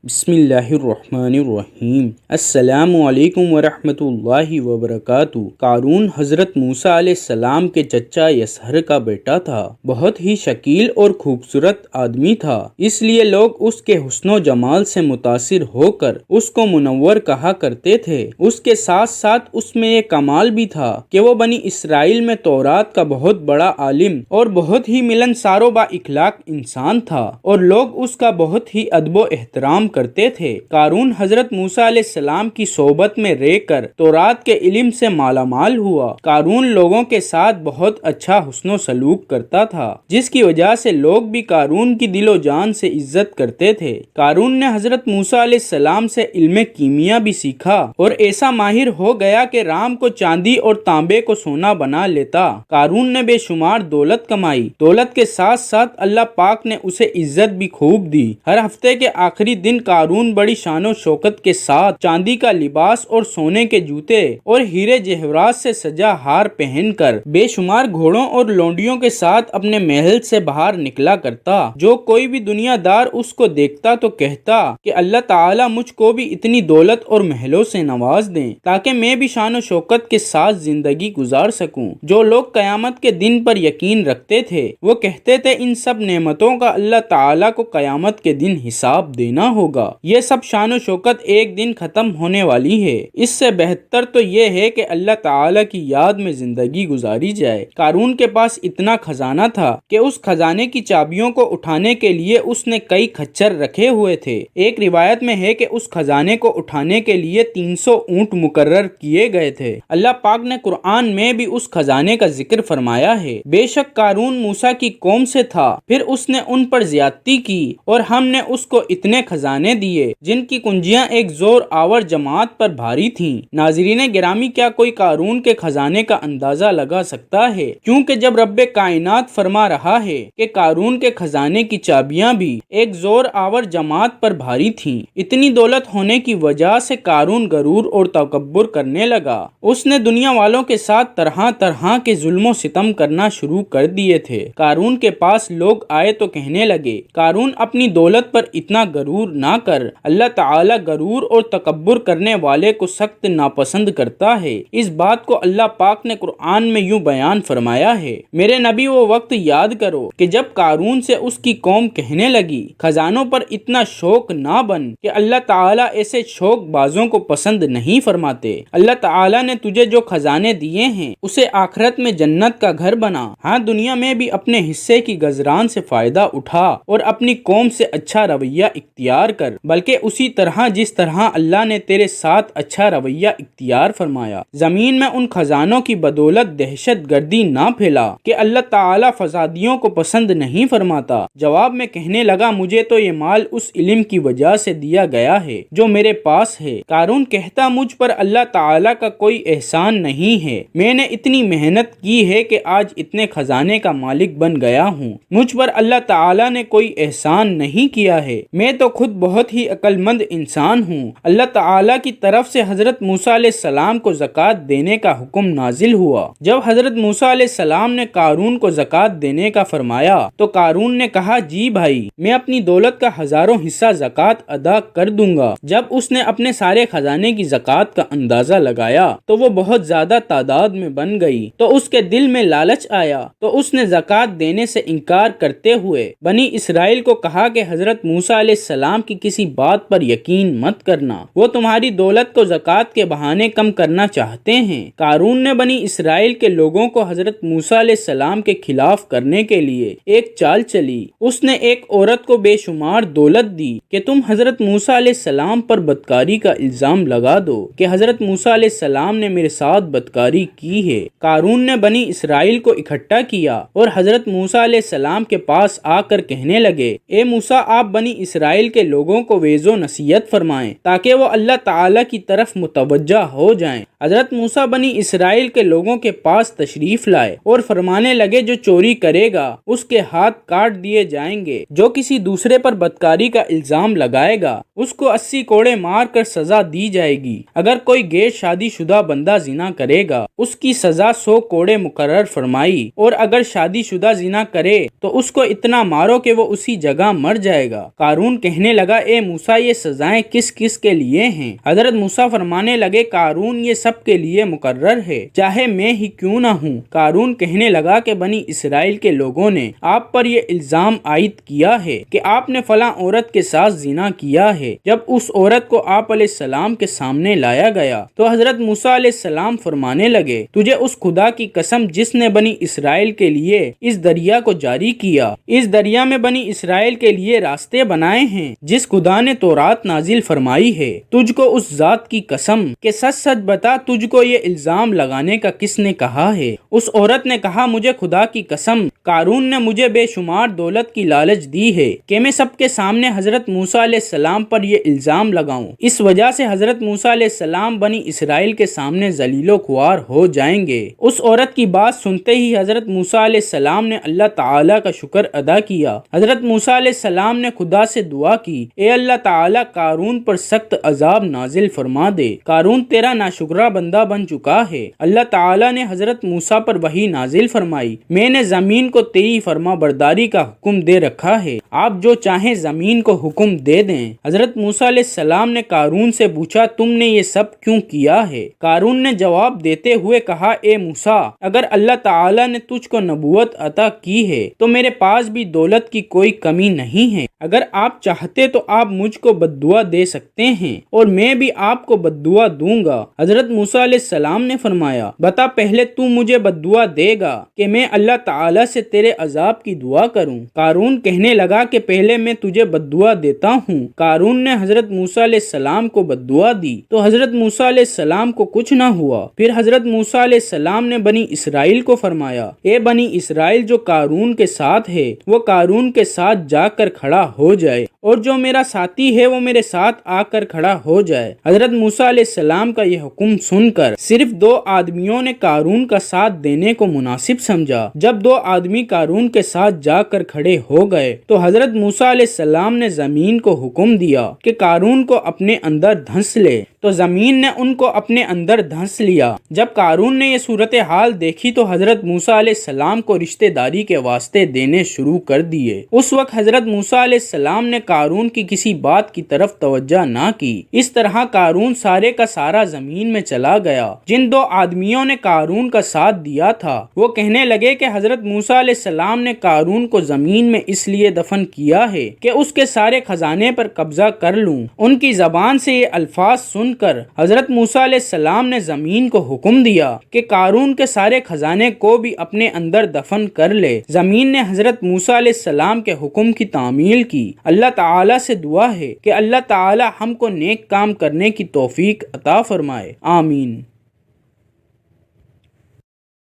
بسم اللہ الرحمن الرحیم۔ السلام علیکم ورحمۃ اللہ وبرکاتہ۔ قارون حضرت موسیٰ علیہ السلام کے چچا یسہر کا بیٹا تھا۔ بہت ہی شکیل اور خوبصورت آدمی تھا، اس لیے لوگ اس کے حسن و جمال سے متاثر ہو کر اس کو منور کہا کرتے تھے۔ اس کے ساتھ ساتھ اس میں یہ کمال بھی تھا کہ وہ بنی اسرائیل میں تورات کا بہت بڑا عالم اور بہت ہی ملنسار و با اخلاق انسان تھا، اور لوگ اس کا بہت ہی ادب و احترام کرتے تھے۔ قارون حضرت موسیٰ علیہ السلام کی صحبت میں رہ کر تورات کے علم سے مالا مال ہوا۔ قارون لوگوں کے ساتھ بہت اچھا حسن و سلوک کرتا تھا، جس کی وجہ سے لوگ بھی قارون کی دل و جان سے عزت کرتے تھے۔ قارون نے حضرت موسیٰ علیہ السلام سے علم کیمیا بھی سیکھا اور ایسا ماہر ہو گیا کہ رام کو چاندی اور تانبے کو سونا بنا لیتا۔ قارون نے بے شمار دولت کمائی۔ دولت کے ساتھ ساتھ اللہ پاک نے اسے عزت بھی خوب دی۔ ہر ہفتے کے آخری دن قارون بڑی شان و شوکت کے ساتھ چاندی کا لباس اور سونے کے جوتے اور ہیرے جواہرات سے سجا ہار پہن کر بے شمار گھوڑوں اور لونڈیوں کے ساتھ اپنے محل سے باہر نکلا کرتا۔ جو کوئی بھی دنیا دار اس کو دیکھتا تو کہتا کہ اللہ تعالیٰ مجھ کو بھی اتنی دولت اور محلوں سے نواز دیں تاکہ میں بھی شان و شوکت کے ساتھ زندگی گزار سکوں۔ جو لوگ قیامت کے دن پر یقین رکھتے تھے وہ کہتے تھے ان سب نعمتوں کا اللہ تعالیٰ کو قیامت کے دن حساب دینا ہوگا۔ یہ سب شان و شوکت ایک دن ختم ہونے والی ہے، اس سے بہتر تو یہ ہے کہ اللہ تعالیٰ کی یاد میں زندگی گزاری جائے۔ قارون کے پاس اتنا خزانہ تھا کہ اس خزانے کی چابیوں کو اٹھانے کے لیے اس نے کئی کھچر رکھے ہوئے تھے۔ ایک روایت میں ہے کہ اس خزانے کو اٹھانے کے لیے 300 اونٹ مقرر کیے گئے تھے۔ اللہ پاک نے قرآن میں بھی اس خزانے کا ذکر فرمایا ہے۔ بے شک قارون موسیٰ کی قوم سے تھا، پھر اس نے ان پر زیادتی کی اور ہم نے اس کو اتنے خزانے دیے جن کی کنجیاں ایک زور آور جماعت پر بھاری تھیں۔ ناظرین گرامی، کیا کوئی قارون کے خزانے کا اندازہ لگا سکتا ہے؟ کیونکہ جب رب کائنات فرما رہا ہے کہ قارون کے خزانے کی چابیاں بھی ایک زور آور جماعت پر بھاری تھیں، اتنی دولت ہونے کی وجہ سے قارون غرور اور تکبر کرنے لگا۔ اس نے دنیا والوں کے ساتھ طرح طرح کے ظلم و ستم کرنا شروع کر دیے تھے۔ قارون کے پاس لوگ آئے تو کہنے لگے، قارون اپنی دولت پر اتنا غرور نہ کر، اللہ تعالیٰ غرور اور تکبر کرنے والے کو سخت ناپسند کرتا ہے۔ اس بات کو اللہ پاک نے قرآن میں یوں بیان فرمایا ہے، میرے نبی وہ وقت یاد کرو کہ جب قارون سے اس کی قوم کہنے لگی، خزانوں پر اتنا شوق نہ بن، کہ اللہ تعالیٰ ایسے شوق بازوں کو پسند نہیں فرماتے۔ اللہ تعالیٰ نے تجھے جو خزانے دیے ہیں اسے آخرت میں جنت کا گھر بنا، ہاں دنیا میں بھی اپنے حصے کی گزران سے فائدہ اٹھا اور اپنی قوم سے اچھا رویہ اختیار کر، بلکہ اسی طرح جس طرح اللہ نے تیرے ساتھ اچھا رویہ اختیار فرمایا۔ زمین میں ان خزانوں کی بدولت دہشت گردی نہ پھیلا کہ اللہ تعالیٰ فسادیوں کو پسند نہیں فرماتا۔ جواب میں کہنے لگا، مجھے تو یہ مال اس علم کی وجہ سے دیا گیا ہے جو میرے پاس ہے۔ قارون کہتا، مجھ پر اللہ تعالیٰ کا کوئی احسان نہیں ہے، میں نے اتنی محنت کی ہے کہ آج اتنے خزانے کا مالک بن گیا ہوں۔ مجھ پر اللہ تعالیٰ نے کوئی احسان نہیں کیا ہے، میں تو خود بہت ہی عقل مند انسان ہوں۔ اللہ تعالیٰ کی طرف سے حضرت موسیٰ علیہ السلام کو زکوٰۃ دینے کا حکم نازل ہوا۔ جب حضرت موسیٰ علیہ السلام نے قارون کو زکوٰۃ دینے کا فرمایا تو قارون نے کہا، جی بھائی، میں اپنی دولت کا ہزاروں حصہ زکوٰۃ ادا کر دوں گا۔ جب اس نے اپنے سارے خزانے کی زکوٰۃ کا اندازہ لگایا تو وہ بہت زیادہ تعداد میں بن گئی، تو اس کے دل میں لالچ آیا تو اس نے زکوٰۃ دینے سے انکار کرتے ہوئے بنی اسرائیل کو کہا کہ حضرت موسیٰ علیہ السلام کی کسی بات پر یقین مت کرنا، وہ تمہاری دولت کو زکوٰۃ کے بہانے کم کرنا چاہتے ہیں۔ قارون نے بنی اسرائیل کے لوگوں کو حضرت موسیٰ علیہ السلام کے خلاف کرنے کے لیے ایک چال چلی۔ اس نے ایک عورت کو بے شمار دولت دی کہ تم حضرت موسیٰ علیہ السلام پر بدکاری کا الزام لگا دو کہ حضرت موسیٰ علیہ السلام نے میرے ساتھ بدکاری کی ہے۔ قارون نے بنی اسرائیل کو اکٹھا کیا اور حضرت موسیٰ علیہ السلام کے پاس آ کر کہنے لگے، اے موسیٰ، آپ بنی اسرائیل کے لوگوں کو وعظ و نصیحت فرمائیں تاکہ وہ اللہ تعالیٰ کی طرف متوجہ ہو جائیں۔ حضرت موسیٰ بنی اسرائیل کے لوگوں کے پاس تشریف لائے اور فرمانے لگے جو چوری کرے گا اس کے ہاتھ کاٹ دیے جائیں گے، جو کسی دوسرے پر بدکاری کا الزام لگائے گا اس کو 80 کوڑے مار کر سزا دی جائے گی، اگر کوئی غیر شادی شدہ بندہ زنا کرے گا اس کی سزا 100 کوڑے مقرر فرمائی، اور اگر شادی شدہ زنا کرے تو اس کو اتنا مارو کہ وہ اسی جگہ مر جائے گا۔ قارون کہنے لگا اے موسیٰ یہ سزائیں کس کس کے لیے ہیں؟ حضرت موسیٰ فرمانے لگے قارون یہ سب کے لیے مقرر ہے، چاہے میں ہی کیوں نہ ہوں۔ قارون کہنے لگا کہ بنی اسرائیل کے لوگوں نے آپ پر یہ الزام عائد کیا ہے کہ آپ نے فلاں عورت کے ساتھ زنا کیا ہے۔ جب اس عورت کو آپ علیہ السلام کے سامنے لایا گیا تو حضرت موسیٰ علیہ السلام فرمانے لگے تجھے اس خدا کی قسم جس نے بنی اسرائیل کے لیے اس دریا کو جاری کیا، اس دریا میں بنی اسرائیل کے لیے راستے بنائے ہیں جس خدا نے تورات نازل فرمائی ہے، تجھ کو اس ذات کی قسم کہ سچ سچ بتا تجھ کو یہ الزام لگانے کا کس نے کہا ہے؟ اس عورت نے کہا مجھے خدا کی قسم قارون نے مجھے بے شمار دولت کی لالچ دی ہے کہ میں سب کے سامنے حضرت موسیٰ علیہ السلام پر یہ الزام لگاؤں، اس وجہ سے حضرت موسیٰ علیہ السلام بنی اسرائیل کے سامنے ذلیل و خوار ہو جائیں گے۔ اس عورت کی بات سنتے ہی حضرت موسیٰ علیہ السلام نے اللہ تعالیٰ کا شکر ادا کیا۔ حضرت موسیٰ علیہ السلام نے خدا سے دعا کی اے اللہ تعالیٰ قارون پر سخت عذاب نازل فرما دے، قارون تیرا ناشکرہ بندہ بن چکا ہے۔ اللہ تعالیٰ نے حضرت موسیٰ پر وحی نازل فرمائی میں نے زمین کو تیری فرما برداری کا حکم دے رکھا ہے، آپ جو چاہیں زمین کو حکم دے دیں۔ حضرت موسیٰ علیہ السلام نے قارون سے پوچھا تم نے یہ سب کیوں کیا ہے؟ قارون نے جواب دیتے ہوئے کہا اے موسیٰ اگر اللہ تعالیٰ نے تجھ کو نبوت عطا کی ہے تو میرے پاس بھی دولت کی کوئی کمی نہیں ہے، اگر آپ چاہتے تو آپ مجھ کو بددعا دے سکتے ہیں اور میں بھی آپ کو بددعا دوں گا۔ حضرت موسیٰ علیہ السلام نے فرمایا بتا پہلے تو مجھے بددعا دے گا کہ میں اللہ تعالیٰ سے تیرے عذاب کی دعا کروں۔ قارون کہنے لگا کہ پہلے میں تجھے بددعا دیتا ہوں۔ قارون نے حضرت موسیٰ علیہ السلام کو بددعا دی تو حضرت موسیٰ علیہ السلام کو کچھ نہ ہوا۔ پھر حضرت موسیٰ علیہ السلام نے بنی اسرائیل کو فرمایا اے بنی اسرائیل جو قارون کے ساتھ ہے وہ قارون کے ساتھ جا کر کھڑا ہو جائے اور جو میرا ساتھی ہے وہ میرے ساتھ آ کر کھڑا ہو جائے۔ حضرت موسیٰ علیہ السلام کا یہ حکم سن کر صرف 2 آدمیوں نے قارون کا ساتھ دینے کو مناسب سمجھا۔ جب 2 آدمی قارون کے ساتھ جا کر کھڑے ہو گئے تو حضرت موسیٰ علیہ السلام نے زمین کو حکم دیا کہ قارون کو اپنے اندر دھنس لے، تو زمین نے ان کو اپنے اندر دھنس لیا۔ جب قارون نے یہ صورتحال دیکھی تو حضرت موسیٰ علیہ السلام کو رشتہ داری کے واسطے دینے شروع کر دیے۔ اس وقت حضرت موسیٰ علیہ السلام نے قارون کی کسی بات کی طرف توجہ نہ کی۔ اس طرح قارون سارے کا سارا زمین میں چلا گیا۔ جن 2 آدمیوں نے قارون کا ساتھ دیا تھا وہ کہنے لگے کہ حضرت موسیٰ علیہ السلام نے قارون کو زمین میں اس لیے دفن کیا ہے کہ اس کے سارے خزانے پر قبضہ کر لوں۔ ان کی زبان سے یہ الفاظ سن کر حضرت موسیٰ علیہ السلام نے زمین کو حکم دیا کہ قارون کے سارے خزانے کو بھی اپنے اندر دفن کر لے۔ زمین نے حضرت موسیٰ علیہ السلام کے حکم کی تعمیل کی۔ اللہ تعالیٰ سے دعا ہے کہ اللہ تعالیٰ ہم کو نیک کام کرنے کی توفیق عطا فرمائے، آمین۔